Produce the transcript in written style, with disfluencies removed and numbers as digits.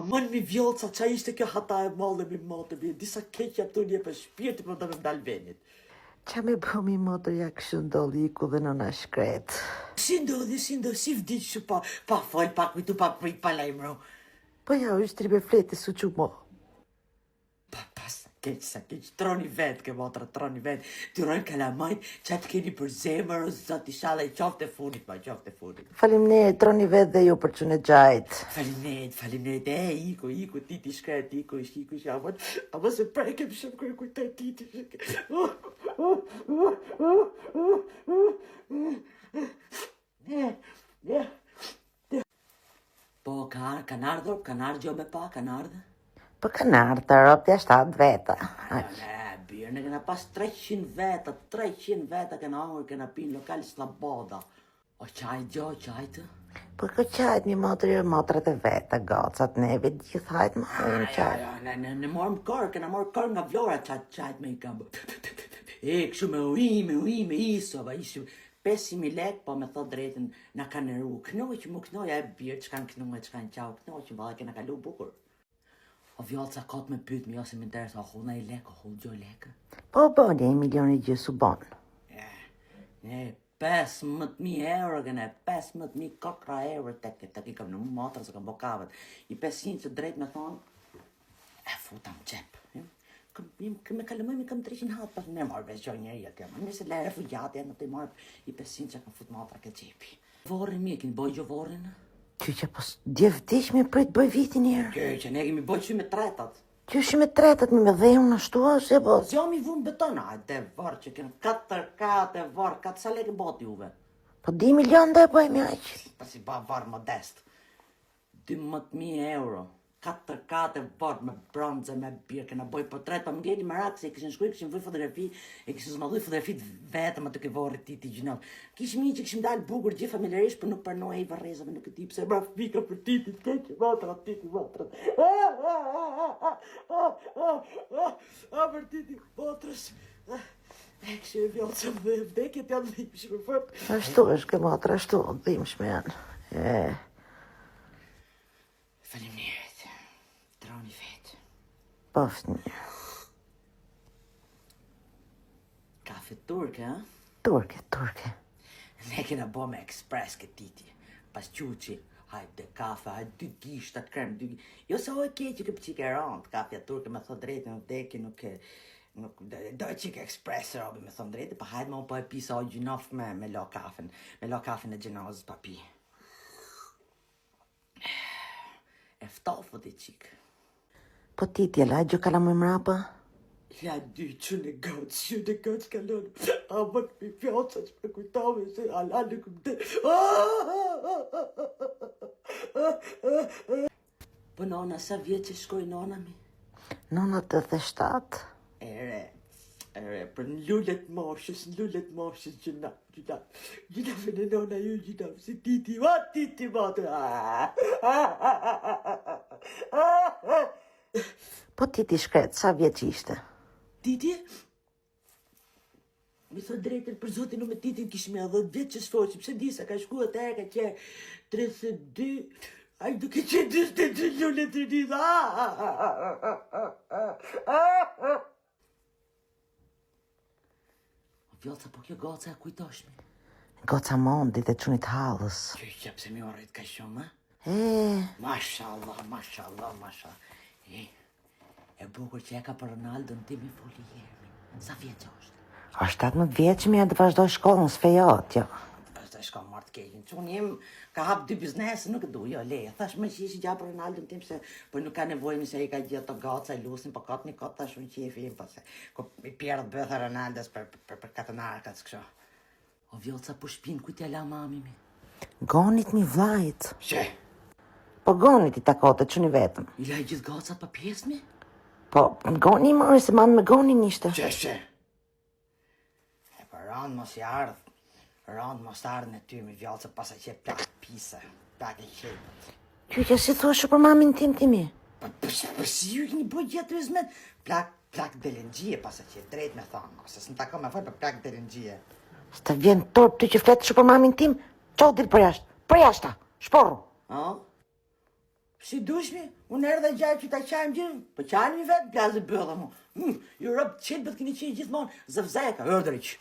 Aman mi vjolca, qa ishte kjo hata e madhe mi mate, mi disa keqja të një për shpirti për të me mdal venit. Qa me bëmi motër ja kështu ndolli ku dhe nëna shkret. Si ndodhi, si vdiq që pa fol, pa kujtu, pa prit, pa lajmëro. Po ja, është tribe fleti su që mo. Sa keq, troni vet, ke motra, troni vet. Tyrojnë kalamajt, që atë keni për zemër, o zot i shala i qofte funit, ma qofte funit. Faleminderit, troni vet dhe ju për që në gjajt. Faleminderit, iku, titi shkret, iku, ama se prekem shumë kërë kujtaj titi. Po, kan ardhur me pa, kan ardhur? Po kanë ardhë, ropë 7 veta. Birë, ne kena pas 300 veta kena angur, kena pinë lokal Slabada. O qaj të? Po ko qajt mi motrat e veta, gocat, neve gjithë hajt më hajnë qajt. Ne morëm kërë, kena morë kërë nga Vlora qajt me i kam. Kështu me me iso, 5.000 lek, po me thot drejtën, na ka nëru. Knoq që mu knoja e birë, që kanë knu e që kanë qau, knoq që bada kena kalu bukur. O vjallë ka të me pyt mi, ose me interesë, o hull na i lek, o hull gjo lek. Po boni, 1 milion i gjësu bon. 15.000 euro, gëne, 15.000 kokra euro, tek i kam në motra, se kam bo kavet. I 500 që drejt me thonë, futa më qep. Me kalëmoj mi kam 300 hatë, pas me marrë veç gjoj njeri atë, më nëse le refugjati, në të i marrë i 500 që kam fut motra ke qepi. Vorën mi, e kini boj gjo vorën? Që po djevdish me prit bëj vitin njerë. Që ne kemi boj që me tretat. Që me tretat me dhe unë ashtu, se po... Zjo mi vunë betona, te varë që kënë 4 varë, 4 sa leke bot juve. Po 10 milion dhe bëj me aqë. Pasi ba varë modest. 12.000 euro. 4 varë me bronze, me birë, këna boj portret, pa më gjeni marak, se i këshin shkuj, këshin vuj fotografi, e këshin zmadhuj fotografit vetëm atë ke vorë titi gjinal. Kishim një që këshim dalë bukur gjithë familjarisht, për nuk përnoj e i varezave nuk e ti, pëse bra fika për titi, keqë matrat, titi matrat. Për titi matras. E këshin e vjallë që më vdekjet janë dhimshme fërë. Ashtu është ke matra, ashtu dhimshme janë. Faleminderit. Troni vetë. Poftë një. Kafe turke, ha? Turke. Ne kena bo me ekspres këtë titi. Pas quqi, hajde kafe, hajde 2 gishta krem, 2 gishta. Jo se o e keqë këtë qike randë, kafja turke me thot drejtë, nuk deki, nuk doj qike ekspres, robi me thot drejtë, pa hajde më po e pisa o gjinof me lo kafen e gjenazës pa pi. E ftafët e qikë. Po titi, la gjë kala më mrapa? La 2 qënë e gëtë kalonë. A më këmi pjaca që me kujtave se ala nuk më dhe. Po nona, sa vjetë që shkoj nona mi? Nona 87. Ere, për në lullet moshës gjina vene nona ju gjina, si titi matë. Po titi shkret, sa vjetë që ishte? Titi? Mi thot drejtën për zotin në me titin kishme 10 vjetë që s'foqim, se di sa ka shku atë e ka qe 32, ai duke qe 22 lullet të një. Vjallëca, po kjo goca e kujtoshmi? Goca mondit e qunit halës. Që pse mi orrit ka shumë, Mashallah. Mashallah. E bukur që e ka për Ronaldon ti mi foli jemi. Sa vjetë që është? A 17 vjetë që mi e të vazhdoj shkollën, s'fejot, jo. Vazhdoj shkollën martë kejnë. Që unë jem ka hap 2 biznesë, nuk e du, jo, leje. Thash me që ishi gja për Ronaldon tim, se për nuk ka nevojnë se i ka gjithë të gaca i lusin, po katë një katë thash unë qefi im, po se i pjerët bëtha Ronaldos për katanarkat, s'kësho. O vjallëca po shpinë ku t'ja la mami mi? Gonit mi vlajt. She? Po gonit i takote, që një vetëm. I la i gjithë gacat pa pjesë mi? Po, goni marë se manë me gonin ishte. She? E për randë mos i ardhë, randë mos ardhë në ty mi vjallë se pasa që plak pise, plak e qepët. Që si thoshu për mamin tim timi? Për si ju kini boj gjithë të vizmet, plak delengjie pasa që drejt me thonë, ose së në tako me foj për plak delengjie. Së të vjen torp ty që fletë shu për mamin tim, qo dilë për jashtë, shporru. Si dushmi, unë erdhe gjaj që ta qajmë gjithë, për qajmë një vetë, plazë bëllë mu. Ju rëbë qëtë bëtë kini qenë gjithmonë, zëvzeka, ërdëriq.